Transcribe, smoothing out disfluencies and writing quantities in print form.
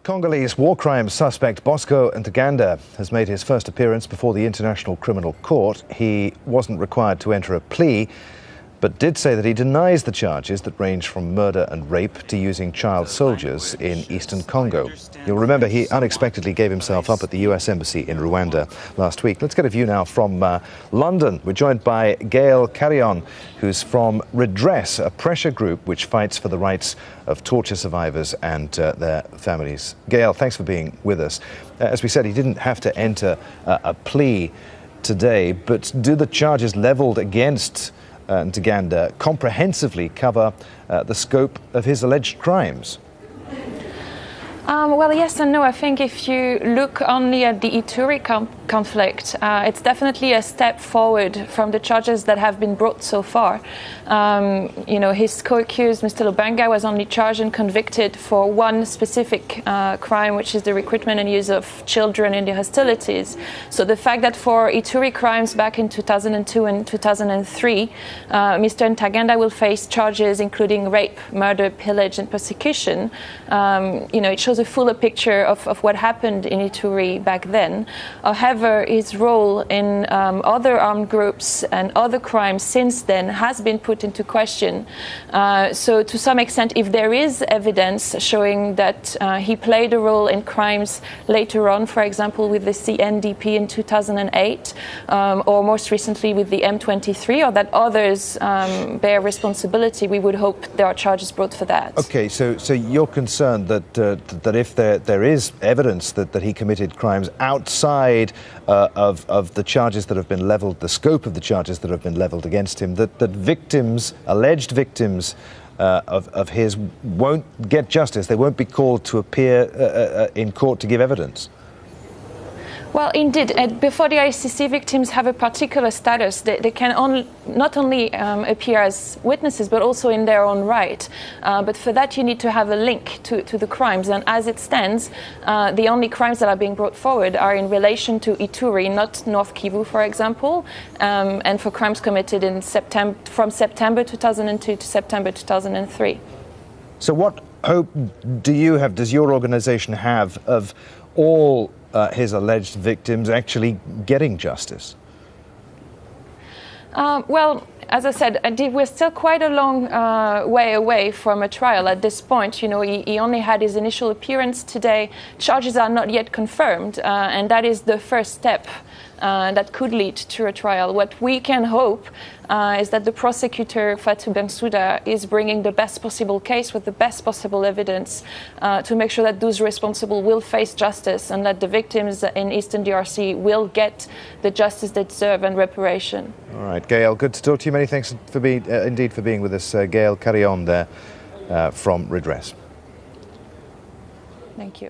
Congolese war crimes suspect Bosco Ntaganda has made his first appearance before the International Criminal Court. He wasn't required to enter a plea, but did say that he denies the charges that range from murder and rape to using child soldiers in eastern Congo. You'll remember he unexpectedly gave himself up at the US Embassy in Rwanda last week. Let's get a view now from London. We're joined by Gail Carrion, who's from Redress, a pressure group which fights for the rights of torture survivors and their families. Gail, thanks for being with us. As we said, he didn't have to enter a plea today, but do the charges levelled against Ntaganda comprehensively cover the scope of his alleged crimes? Well, yes and no. I think if you look only at the Ituri conflict, it's definitely a step forward from the charges that have been brought so far. His co-accused, Mr. Lubanga, was only charged and convicted for one specific crime, which is the recruitment and use of children in the hostilities. So the fact that for Ituri crimes back in 2002 and 2003, Mr. Ntaganda will face charges including rape, murder, pillage, and persecution, it shows a fuller picture of what happened in Ituri back then. However, his role in other armed groups and other crimes since then has been put into question. So to some extent, if there is evidence showing that he played a role in crimes later on, for example, with the CNDP in 2008, or most recently with the M23, or that others bear responsibility, we would hope there are charges brought for that. Okay, so you're concerned that if there is evidence that he committed crimes outside of the charges that have been levelled, the scope of the charges that have been levelled against him, that victims, alleged victims of his, won't get justice. They won't be called to appear in court to give evidence. Well, indeed, before the ICC, victims have a particular status. They can not only appear as witnesses, but also in their own right. But for that, you need to have a link to the crimes. And as it stands, the only crimes that are being brought forward are in relation to Ituri, not North Kivu, for example, and for crimes committed in from September 2002 to September 2003. So what hope do you have, does your organization have, of all his alleged victims actually getting justice? Well, as I said, we're still quite a long way away from a trial at this point. He only had his initial appearance today. Charges are not yet confirmed, and that is the first step that could lead to a trial. What we can hope is that the prosecutor, Fatou Bensouda, is bringing the best possible case with the best possible evidence to make sure that those responsible will face justice and that the victims in Eastern DRC will get the justice they deserve and reparation. All right, Gail, good to talk to you. Many thanks for being with us. Gail Carrion there from Redress. Thank you.